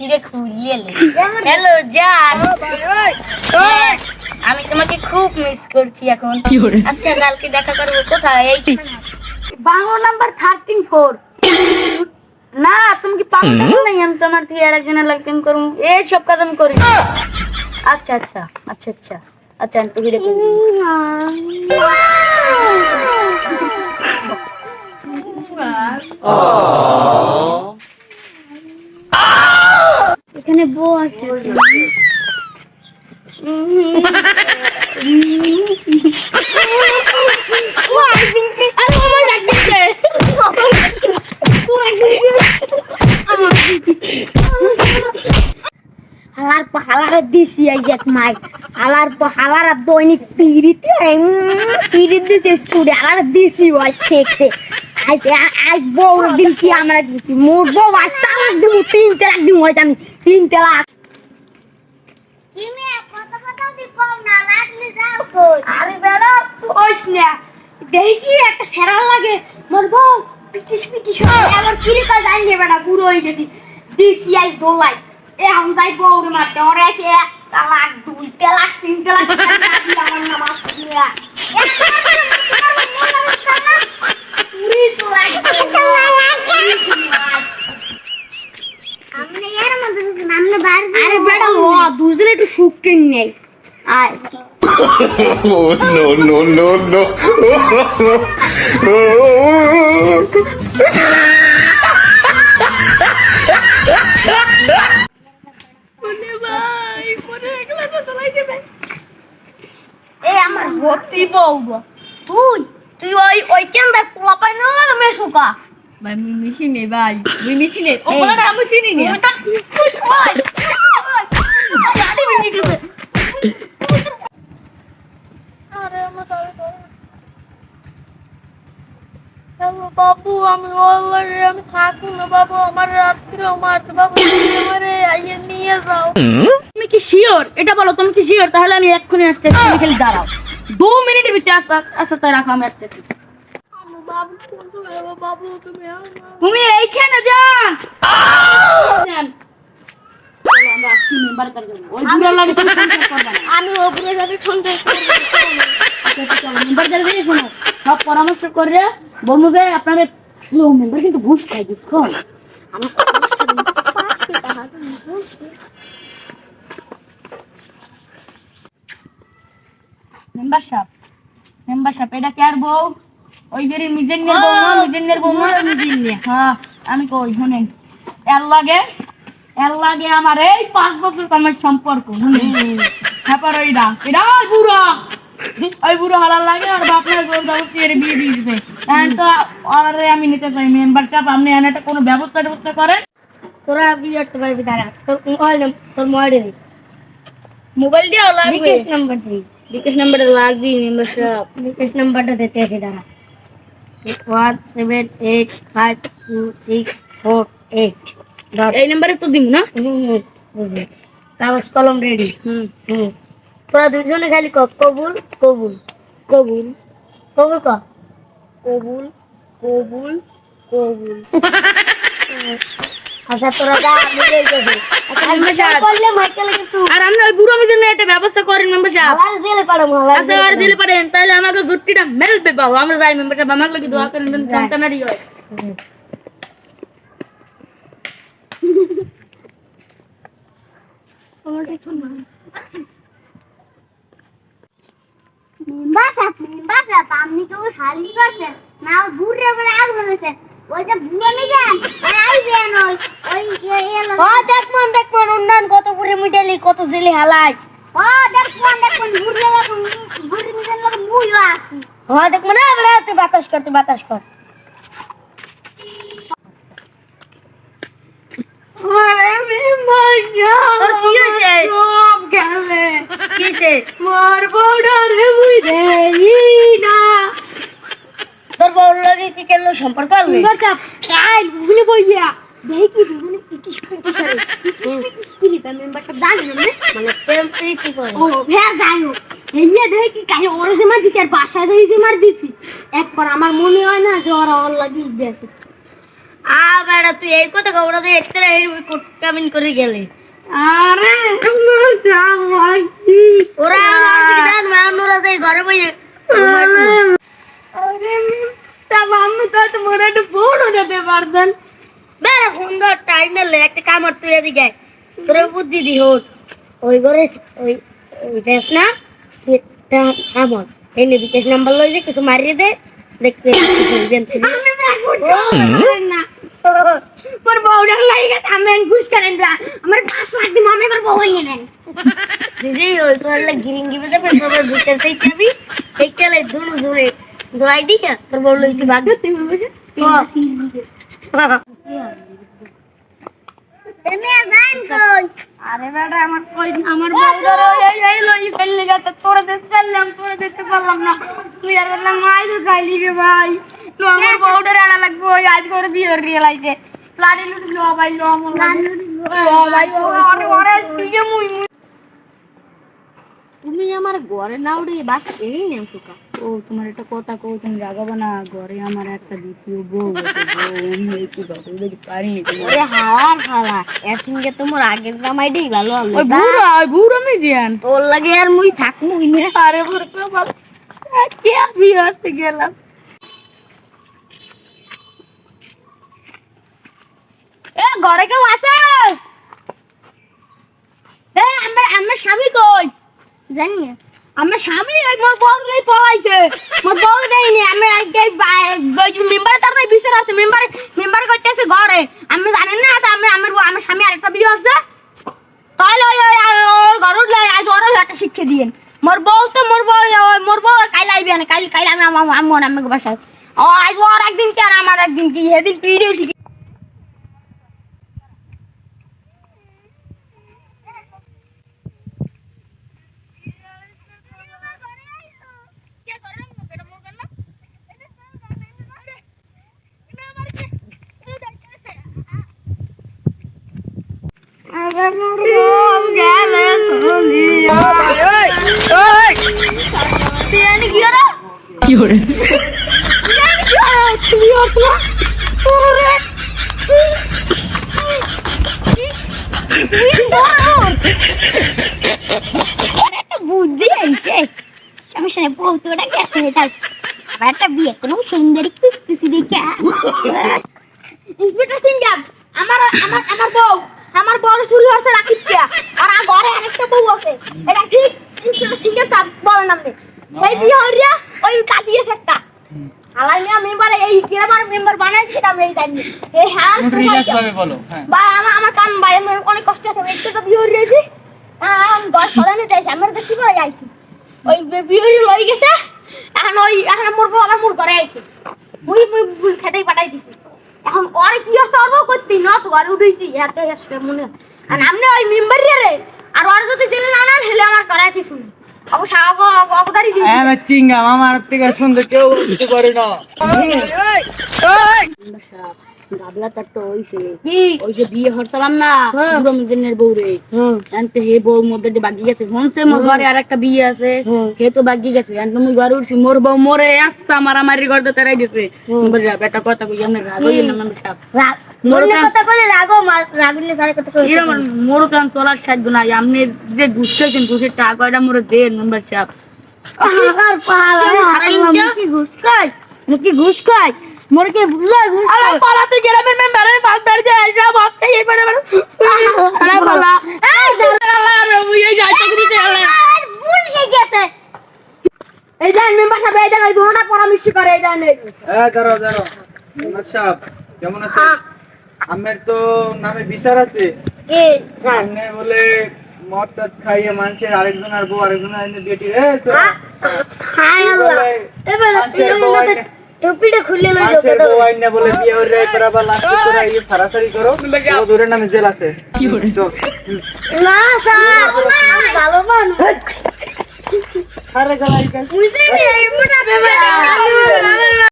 কিরে খুলিয়ে লে। হ্যালো জান, আমি তোমাকে খুব মিস করছি এখন। আচ্ছা কালকে দেখা করবো কোথায়? এই বাংলো নাম্বার 134। না তুমি কি পাগল নাই? আমি তোমার থেকে আর একজনের লাগতেন করবো, এই সব কাজ আমি করি। আচ্ছা আচ্ছা আচ্ছা আচ্ছা আচ্ছা আমি টুকি রেখে এখানে বউ আছে। হালার পাহালারে দিছি এই এক মাই হালার দৈনিক পিড়িতে দিতে স্টুডে হালার দিছি ওয়াজ ঠিকছে। আজ বউ দিন কি আমরা দিছি মোর বউ আজ তালাক দিব 3 তালাক দিব হয়তো আমি 3 তালাক। আরে বেড়া কইস না দেখি একটা সেরা লাগে মোর বউ পিটিস আমার কিরে কাজ আইনে বেড়া পুরো হয়ে গেছি দিছি আজ দোলাই এ আমি যাই বউরে মারতে ওরে আছে 1 তালাক 2 তালাক 3 তালাক আমার নাম আসিয়া পুরি তো আমনে এর মধ্যে আমনে বার আরে বেটা ও দুজনে একটু সুখ কিন নেই আয় no, no, no, no. ভাই কোনে একলা তো তোলাই দিবে এ আমার ভক্তি বউ তুই তুই ওই কেনদা পোলা পাই না মেসুকা ভাই মিশি নেই ভাই মিশি নেই ও বলাটা আমি চিনি নি তুই তো ওই গাড়ি মিনি গেছে আরে আমার হ্যালো বাবু আমি অলরেডি আমি থাকবো না বাবু আমার রাত্রে মারতে বাবু আমারে আইয়ে নিয়ে যাও। তুমি কি শিওর এটা বলো? তুমি কি শিওর? তাহলে আমি এক্ষুনি আসতেছি, তুমি খালি দাঁড়াও 2 মিনিটের ভিতরে আসতে রাখো আমি আসতেছি। বাবু বাবু তুমি এইখানে যান আমরা আসছি মেম্বার কাছে ওই বুড়া লাগে তুমি সংসার করবে না আমি ও বুড়া যাবে সংসার করব মেম্বার কাছে দিয়ে শোনো সব পরামর্শ করে বলবো যে আপনাদের স্লো মেম্বার কিন্তু ঘুষ খায় বুঝছেন আমি মেম্বারশিপ এটা কার বউ? ওই যে মিজেনের বউ না মিজেনের হ্যাঁ আমি কই শুনেন এর লাগে আমার এই 5 বছর আমার সম্পর্ক তারপর এটা ওই বুড়ো হালাল লাগে আর বাপের জোর জবরদস্তি এর বিয়ে দিয়ে দিতে তাই তো আরে আমি নিতে চাই মেম্বারশিপ আপনি এনে কোনো ব্যবস্থা করেন তোরা বিয়ে করতে পারবি দাঁড়া তোর মোবাইল দিয়ে লাগবে বিকাশ নাম্বারটা লাগবে মেম্বারশিপ বিকাশ নাম্বারটা দিতে আছে দাঁড়া 1785264 এই নাম্বারে তো দিমু না বুঝি কাগজ কলম রেডি তোরা দুইজনে খালি কবুল কবুল কবুল কবুল কবুল কবুল কবুল আচ্ছা তোরা যা মিলে গেছে করলে মাইকেল কিন্তু আর আমরা ওই বুড়ো মিজনে একটা ব্যবস্থা করেন মেম্বারশিপ আবার জেলে পাড়াবো আচ্ছা আর জেলে পাড়েন তাহলে আমাকে জুটিটা মেলবে বাবা আমরা যাই মেম্বারশিপ আমাকে লাগি দোয়া করেন দেন সন্তানারি হয় বাসা আপনি কেউ শালি করছেন না ঘুরে করে আগুন হয়েছে ওই যে বুড়ো নিয়ে আইবেন ওই দেখ মন উন্নয়ন কত পুরে মিটালি কত জেলে হালাই দেখ মন ঘুরে মিটাল লাগে মুইও আছি দেখ মন বড় তুই বাতাস কর আরে মেম্বার যা কি হইছে সব গেলে কিসে মোর বড়রে মুই দেই না তোর বড় লাগে কি কেন সম্পর্ক আলবে বাচ্চা কাই গুলি কইয়া দেখি দুজনে কি করে কি মেম্বারটা জানি না মানে প্রেম কি করে ও ভে জানো এই যে দেখি কাই ওরে যে মার দিছি আর বাসায় যে মার দিছি একবার আমার মনে হয় না যে ওরা ওর লাগি দিয়েছে বেড়া তুই এই কথা খবর দে এক্সট্রা কামিং করে গেলে আরে ওরা জান মানুরা যাই ঘরে বইয়ে আরে তা মাম্মু তো তোমার একটু বড় যেতে পারতেন বেড়া সুন্দর টাইম এলে একটা কামড় তুই এদিকে তোর বুদ্ধি দি হোক ওই ঘরে ওই ওই দেশ না কামড় এই নিবি কেস নাম্বার লই যে কিছু মারিয়ে দে দেখতে কিছু দেন না पर बॉर्डर लाइगा हमें घुस करें हमारे 5 लाख की मम्मी पर बोलेंगे नहीं দিদি ওই তোর লাগে গিরিঙ্গি বেজে পড়ে তোর ভিতর সেই চাবি একেলে দুনো জুড়ে দোয়াই দিকে তোর বড় লইতে ভাগ এমে জান কই अरे बेटा আমার কই আমার বউদার এই লই ফেললি গা তোরে দিতে চাইলাম তোরে দিতে পারলাম না তুই আর না মাইরু খাইলি রে ভাই তো আমার বউদার আনা লাগবে ওই আজ করে বিয়ে রিয়েলাইজে লাড়ি লুড়ি লো ভাই লো আমার লো ভাই আরে আরে তুই যে মুই তুমি আমার ঘরে না উড়ে বাস এই নেম টুকা ও তোমার একটা কথা কও তুমি রাগাবো না ঘরে আমার একটা দ্বিতীয় বউ আছে বউ আমি কি কথা বলতে পারিনি ওরে হাওয়ার ফালা এসিনকে তোমার আগের জামাইটাই ভালো হলো ওই বুড়া বুড়া মে জিয়ান তোর লাগে আর মুই থাকমুই না আরে বুড়া তো বল কে বিয়ে হতে গেলাম এ ঘরে কেউ আছে এ আমার স্বামী কই জানি না আমার স্বামী ওই মোর বউলাই পলাইছে মোর বউ দেইনি আমি মেম্বার তার তাই বিচার আছে মেম্বার কইতেছে ঘরে আমি জানেন না তো আমি আমার স্বামী আরেকটা বিয়ে আছে তাহলে ওর ঘর উঠলে আজ ওর একটা শিক্ষা দিয়েন মোর বউ কাল আইবে না কাল আমি আমার বাসায় ও আজ ওর একদিন কি আর আমার একদিন কি সেদিন পিড়ে শিখি কি করে বুদ্ধি আইছে আমি শুনে বউটা গেছে তার একটা বিয়ে কোনো সুন্দরী খুশখুশি দেখে ইন্সপেক্টর সিংগাম আমার বউ আমার বড় শুরু হচ্ছে রাকিবটা আর ঘরে আরেকটা বউ আছে এটা ঠিক ইন্সপেক্টর সিংগাম চাপ বলেন আপনি এই বিয়ে হইয়া ওই কাটিয়েছে একটা আলাই না মেম্বার এই কিরবার মেম্বার বানাইছে এটা আমি জানি এই হ্যাঁ বলো হ্যাঁ ভাই আমার কাম ভাই আমার অনেক কষ্ট আছে একটু তো বিয়ে হইছে আমি দশ ফলানে যাইছি আমার দেখছি করে আইছি ওই বিয়ে লই গেছে এখন মোর ঘরে আইছি মুই খেতেই পাঠাই দিছি এখন ওর কি আছে ওর বউ করতে না তো আর উঠেছি এত এসে মনে আর আমনে ওই মেম্বার রে আর ওর যদি দিলে না না হেলে আমার ঘরে কিছু অবশ্য অবদারি দিছি আমি চিংগাম আমার থেকে সুন্দর কেউ কিছু করে না গাবলা তার তো হইছে কি ওই যে বিয়ে হরসালাম না পুরো মিজনের বউ রে এনতে হে বউ মধ্যে যে বাকি গেছে হনছে মোর ঘরে আরেকটা বিয়ে আছে হে তো বাকি গেছে এনতে মুই ঘরে উঠছি মোর বউ মরে আসছে মারামারি করতে তারাই গেছে বলি বেটা কথা কই আমরা রাগ হই না আমি সব মোরে কথা কইলে রাগলে সারে কথা কইলে এরকম মোর প্ল্যান চলার সাধ্য নাই আপনি যে ঘুষ খেয়েছেন ঘুষের টাকাটা মোরে দেন মেম্বার সাহেব আর পালা কি ঘুষ খাই মোরে কি বুঝাই ঘুষ আরে পালা তুই গ্রামের মেম্বারের বাদ বাড়ি যায় যা বাপ খাই এই পারে আরে পালা এই আল্লাহ রে বুঝে যায় তো দিতে আল্লাহ ভুল হয়ে গেছে এই যে মেম্বার সাহেব এই জায়গায় দুটোটা পরামর্শ করে এই জানে দাঁড়াও মেম্বার সাহেব কেমন আছে আমার তো নামে বিচার আছে কে সামনে বলে মদটা খাইয়ে মানুষের আরেকজনের বউ আরেকজনের বেটি হায় আল্লাহ এবারে টুপিটা খুলে লই মানুষের বউ আইনা বলে বিয়ে হয়ে যায় পরে আবার লাস্ট করে ইয়ে সারাসারি করো ও দূরের নামে জেল আছে কি করে চল না স্যার ভালো মানুষ আরে গালাই বুঝলি এই মোটা